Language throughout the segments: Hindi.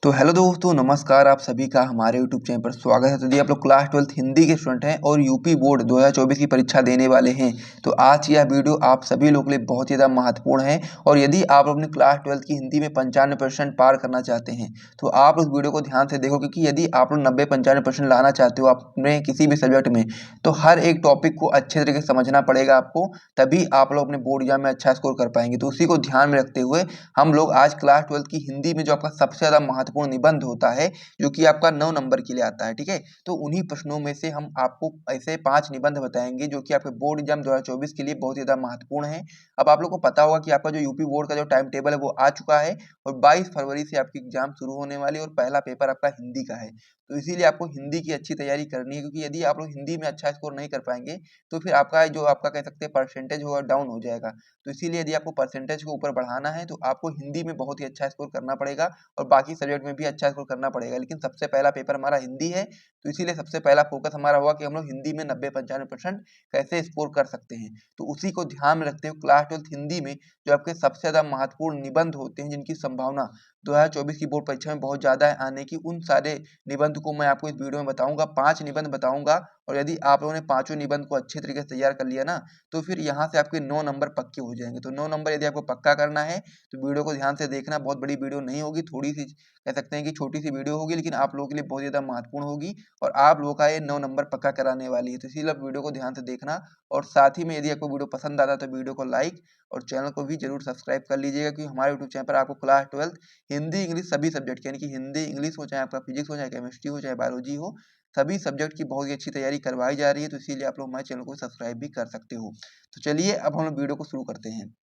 तो हेलो दोस्तों, नमस्कार। आप सभी का हमारे यूट्यूब चैनल पर स्वागत है। तो यदि आप लोग क्लास 12th हिंदी के स्टूडेंट हैं और यूपी बोर्ड 2024 की परीक्षा देने वाले हैं तो आज की यह वीडियो आप सभी लोगों के लिए बहुत ही ज़्यादा महत्वपूर्ण है। और यदि आप अपनी क्लास 12th की हिंदी में 95% पार करना चाहते हैं तो आप उस वीडियो को ध्यान से देखो, क्योंकि यदि आप लोग 90-95% लाना चाहते हो अपने किसी भी सब्जेक्ट में तो हर एक टॉपिक को अच्छे तरीके से समझना पड़ेगा आपको, तभी आप लोग अपने बोर्ड एग्जाम में अच्छा स्कोर कर पाएंगे। तो उसी को ध्यान में रखते हुए हम लोग आज क्लास 12th की हिंदी में जो आपका सबसे ज़्यादा महत्वपूर्ण निबंध होता है, जो कि आपका 9 नंबर के लिए आता है, ठीक है। तो उन्हीं प्रश्नों में से हम आपको ऐसे 5 निबंध बताएंगे जो कि आपके बोर्ड एग्जाम 2024 के लिए बहुत ही ज़्यादा महत्वपूर्ण है। अब आप लोग को पता होगा कि आपका जो यूपी बोर्ड का जो टाइम टेबल है वो आ चुका है और 22 फरवरी से आपकी एग्जाम शुरू होने वाली है और पहला पेपर आपका हिंदी का है। तो इसीलिए आपको हिंदी की अच्छी तैयारी करनी है, क्योंकि यदि आप लोग हिंदी में अच्छा स्कोर नहीं कर पाएंगे तो फिर आपका जो आपका कह सकते हैं परसेंटेज होगा डाउन हो जाएगा। तो इसीलिए यदि आपको परसेंटेज को ऊपर बढ़ाना है तो आपको हिंदी में बहुत ही अच्छा स्कोर करना पड़ेगा और बाकी सब्जेक्ट में भी अच्छा स्कोर करना पड़ेगा। लेकिन सबसे पहला पेपर हमारा हिंदी है, तो इसीलिए सबसे पहला फोकस हमारा होगा कि हम लोग हिंदी में 90-95% कैसे स्कोर कर सकते हैं। तो उसी को ध्यान में रखते हुए क्लास 12th हिंदी में जो आपके सबसे ज़्यादा महत्वपूर्ण निबंध होते हैं, जिनकी संभावना 2024 की बोर्ड परीक्षा में बहुत ज़्यादा है आने की, उन सारे निबंध को मैं आपको इस वीडियो में बताऊंगा। 5 निबंध बताऊंगा और यदि आप लोगों ने पांचों निबंध को अच्छे तरीके से तैयार कर लिया ना तो फिर यहाँ से आपके 9 नंबर पक्के हो जाएंगे। तो 9 नंबर यदि आपको पक्का करना है तो वीडियो को ध्यान से देखना। बहुत बड़ी वीडियो नहीं होगी, थोड़ी सी कह सकते हैं कि छोटी सी वीडियो होगी, लेकिन आप लोगों के लिए बहुत ज़्यादा महत्वपूर्ण होगी और आप लोगों का ये 9 नंबर पक्का कराने वाली है। तो इसीलिए आप वीडियो को ध्यान से देखना और साथ ही में यदि आपको वीडियो पसंद आता है तो वीडियो को लाइक और चैनल को भी जरूर सब्सक्राइब कर लीजिएगा, क्योंकि हमारे यूट्यूब चैनल पर आपको क्लास 12th हिंदी इंग्लिश सभी सब्जेक्ट यानी कि हिंदी इंग्लिश हो, चाहे आपका फिजिक्स हो, चाहे केमिस्ट्री हो, चाहे बायोलॉजी हो, सभी सब्जेक्ट की बहुत ही अच्छी तैयारी करवाई जा रही है। तो इसीलिए आप लोग हमारे चैनल को सब्सक्राइब भी कर सकते हो। तो चलिए अब हम लोग वीडियो को शुरू करते हैं।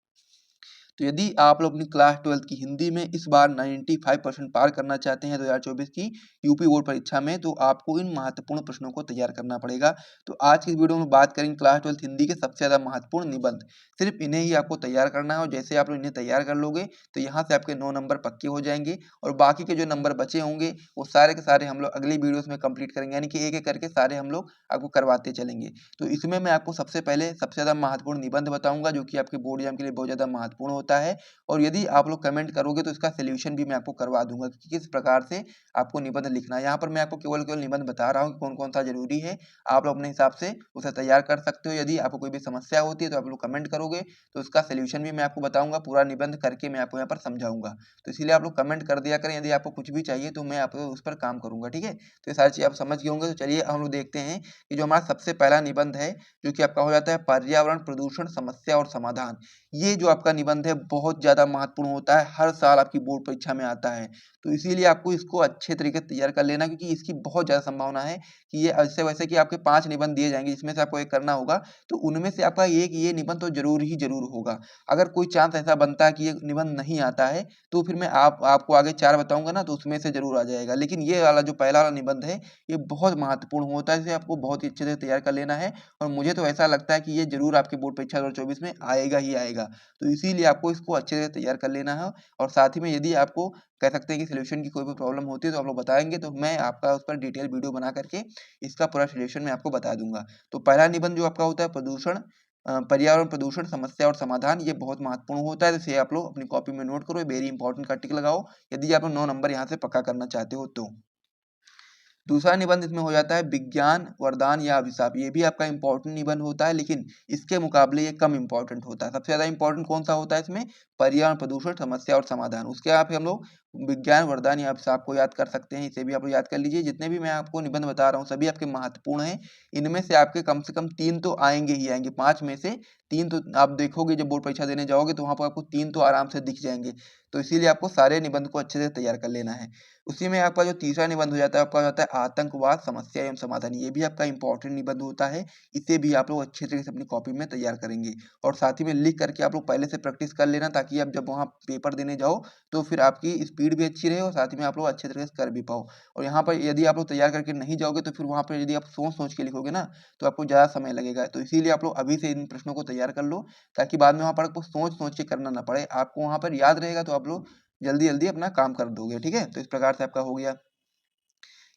तो यदि आप लोग अपनी क्लास 12th की हिंदी में इस बार 95% पार करना चाहते हैं 2024 की यूपी बोर्ड परीक्षा में, तो आपको इन महत्वपूर्ण प्रश्नों को तैयार करना पड़ेगा। तो आज की वीडियो में बात करेंगे क्लास 12th हिंदी के सबसे ज़्यादा महत्वपूर्ण निबंध। सिर्फ इन्हें ही आपको तैयार करना है और जैसे आप लोग इन्हें तैयार कर लोगे तो यहाँ से आपके 9 नंबर पक्के हो जाएंगे और बाकी के जो नंबर बचे होंगे वो सारे के सारे हम लोग अगली वीडियोस में कंप्लीट करेंगे, यानी कि एक एक करके सारे हम लोग आपको करवाते चलेंगे। तो इसमें मैं आपको सबसे पहले सबसे ज़्यादा महत्वपूर्ण निबंध बताऊंगा जो कि आपके बोर्ड एग्जाम के लिए बहुत ज़्यादा महत्वपूर्ण होता है। और यदि आप लोग कमेंट करोगे तो इसका सॉल्यूशन भी मैं आपको करवा दूंगा कि किस प्रकार से आपको निबंध लिखना है। यहाँ पर मैं आपको केवल केवल निबंध बता रहा हूँ कि कौन कौन सा जरूरी है, आप लोग अपने हिसाब से उसे तैयार कर सकते हो। यदि आपको कोई भी समस्या होती है तो आप लोग कमेंट करोगे तो उसका सॉल्यूशन भी मैं आपको बताऊंगा, पूरा निबंध करके मैं आपको यहाँ पर समझाऊंगा। तो इसलिए आप लोग कमेंट कर दिया करें, यदि आपको कुछ भी चाहिए तो मैं आपको उस पर काम करूंगा, ठीक है। तो ये सारी चीज़ आप समझ गए होंगे। तो चलिए हम लोग देखते हैं कि जो हमारा सबसे पहला निबंध है जो कि आपका हो जाता है पर्यावरण प्रदूषण समस्या और समाधान। ये जो आपका निबंध है बहुत ज़्यादा महत्वपूर्ण होता है, हर साल आपकी बोर्ड परीक्षा में आता है। तो इसीलिए आपको इसको अच्छे तरीके से तैयार कर लेना, क्योंकि इसकी बहुत ज़्यादा संभावना है कि ये ऐसे वैसे कि आपके 5 निबंध दिए जाएंगे जिसमें से आपको एक करना होगा, तो उनमें से आपका एक ये निबंध तो जरूर ही जरूर होगा। अगर कोई चांस ऐसा बनता है कि ये निबंध नहीं आता है तो फिर मैं आपको आगे 4 बताऊंगा ना, तो उसमें से जरूर आ जाएगा। लेकिन ये वाला जो पहला वाला निबंध है ये बहुत महत्वपूर्ण होता है, इसे आपको बहुत ही अच्छे से तैयार कर लेना है। और मुझे तो ऐसा लगता है कि ये जरूर आपके बोर्ड परीक्षा 2024 में आएगा ही आएगा। तो इसीलिए आपको इसको अच्छे से तैयार कर लेना है। और साथ ही में यदि आपको कह सकते हैं कि सॉल्यूशन की कोई भी प्रॉब्लम होती है तो आप लोग बताएंगे तो मैं आपका उस पर डिटेल वीडियो बना करके इसका पूरा सॉल्यूशन मैं आपको बता दूंगा। तो पहला निबंध जो आपका होता है पर्यावरण प्रदूषण समस्या और समाधान, ये बहुत महत्वपूर्ण होता है। जैसे आप लोग अपनी कॉपी में नोट करो, वेरी इंपॉर्टेंट का टिक लगाओ यदि आप 9 नंबर यहाँ से पक्का करना चाहते हो तो। दूसरा निबंध इसमें हो जाता है विज्ञान वरदान या अभिशाप। ये भी आपका इंपॉर्टेंट निबंध होता है, लेकिन इसके मुकाबले ये कम इंपॉर्टेंट होता है। सबसे ज्यादा इंपॉर्टेंट कौन सा होता है इसमें? पर्यावरण प्रदूषण समस्या और समाधान। उसके आप हम लोग विज्ञान वरदान या अभिशाप को याद कर सकते हैं, इसे भी आप लोग याद कर लीजिए। जितने भी मैं आपको निबंध बता रहा हूँ सभी आपके महत्वपूर्ण हैं। इनमें से आपके कम से कम 3 तो आएंगे ही आएंगे, 5 में से 3 तो आप देखोगे जब बोर्ड परीक्षा देने जाओगे तो वहां पर आपको 3 तो आराम से दिख जाएंगे। तो इसीलिए आपको सारे निबंध को अच्छे से तैयार कर लेना है। उसी में आपका जो तीसरा निबंध हो जाता है आपका हो जाता है आतंकवाद समस्या एवं समाधान। ये भी आपका इंपॉर्टेंट निबंध होता है, इसे भी आप लोग अच्छे तरीके से अपनी कॉपी में तैयार करेंगे। और साथ ही में लिख करके आप लोग पहले से प्रैक्टिस कर लेना, ताकि आप जब वहाँ पेपर देने जाओ तो फिर आपकी स्पीड भी अच्छी रहे और साथ ही में आप लोग अच्छे तरीके से कर भी पाओ। और यहाँ पर यदि आप लोग तैयार करके नहीं जाओगे तो फिर वहाँ पर यदि आप सोच सोच के लिखोगे ना तो आपको ज़्यादा समय लगेगा। तो इसीलिए आप लोग अभी से इन प्रश्नों को तैयार कर लो, ताकि बाद में वहाँ पर आपको सोच सोच के करना ना पड़े। आपको वहाँ पर याद रहेगा तो आप लोग जल्दी जल्दी अपना काम कर दोगे, ठीक है। तो इस प्रकार से आपका हो गया।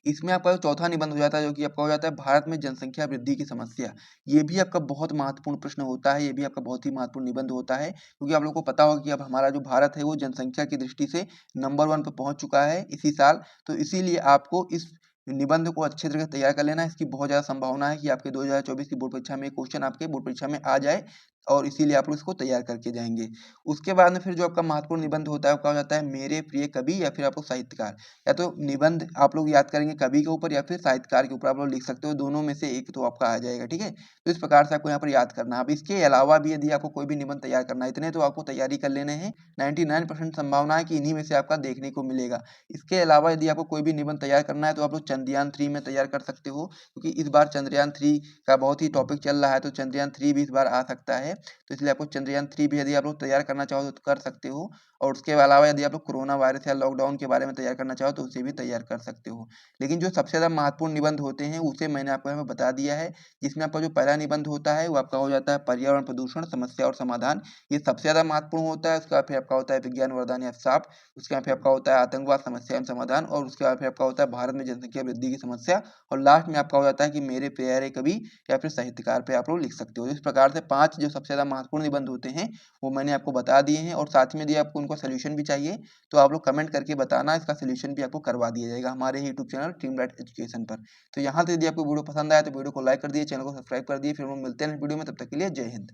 इसमें आपका जो चौथा निबंध हो जाता है, जो कि आपका हो जाता है भारत में जनसंख्या वृद्धि की समस्या। ये भी आपका बहुत महत्वपूर्ण प्रश्न होता है, ये भी आपका बहुत ही महत्वपूर्ण निबंध होता है, क्योंकि आप लोगों को पता होगा कि अब हमारा जो भारत है वो जनसंख्या की दृष्टि से नंबर 1 पे पहुँच चुका है इसी साल। तो इसीलिए आपको इस निबंध को अच्छे तरीके से तैयार कर लेना है। इसकी बहुत ज़्यादा संभावना है कि आपके 2024 की बोर्ड परीक्षा में ये क्वेश्चन आपके बोर्ड परीक्षा में आ जाए और इसीलिए आप लोग इसको तैयार करके जाएँगे। उसके बाद में फिर जो आपका महत्वपूर्ण निबंध होता है, वो क्या हो जाता है, मेरे प्रिय कवि या फिर आप लोग साहित्यकार। या तो निबंध आप लोग याद करेंगे कवि के ऊपर या फिर साहित्यकार के ऊपर आप लोग लिख सकते हो, दोनों में से एक तो आपका आ जाएगा, ठीक है? तो इस प्रकार से आपको यहाँ पर याद करना है। अब इसके अलावा भी यदि आपको कोई भी निबंध तैयार करना है, इतने तो आपको तैयारी कर लेने हैं, 99% संभावना है कि इन्हीं में से आपका देखने को मिलेगा। इसके अलावा यदि आपको कोई भी निबंध तैयार करना है, तो आप लोग चंद्रयान 3 में तैयार कर सकते हो, क्योंकि इस बार चंद्रयान 3 का बहुत ही टॉपिक चल रहा है, तो चंद्रयान 3 भी इस बार आ सकता है। तो इसलिए आपको चंद्रयान 3 भी यदि आप लोग तैयार करना चाहो तो कर सकते हो। और उसके अलावा यदि आप लोग कोरोना वायरस या लॉकडाउन के बारे में तैयार करना चाहो तो उसे भी तैयार कर सकते हो। लेकिन जो सबसे ज़्यादा महत्वपूर्ण निबंध होते हैं उसे मैंने आपको यहाँ पे बता दिया है, जिसमें आपका जो पहला निबंध होता है वो आपका हो जाता है पर्यावरण प्रदूषण समस्या और समाधान। ये सबसे ज़्यादा महत्वपूर्ण होता है। उसके बाद फिर आपका होता है विज्ञान वरदान या शाप। उसके बाद फिर आपका होता है आतंकवाद समस्या एवं समाधान, और उसके बाद फिर आपका होता है भारत में जनसंख्या वृद्धि की समस्या, और लास्ट में आपका हो जाता है कि मेरे प्यारे कवि या फिर साहित्यकार पे आप लोग लिख सकते हो। इस प्रकार से 5 जो सबसे ज़्यादा महत्वपूर्ण निबंध होते हैं वो मैंने आपको बता दिए हैं, और साथ में यदि आपको उनका सॉल्यूशन भी चाहिए तो आप लोग कमेंट करके बताना, इसका सॉल्यूशन भी आपको करवा दिया जाएगा हमारे ही YouTube channel team right education पर। तो यहाँ से यदि आपको वीडियो पसंद आया तो वीडियो को लाइक कर दिए, चैनल को सब्सक्राइब कर दिए। फिर हम लोग मिलते हैं नेक्स्ट वीडियो में, तब तक के लिए जय हिंद।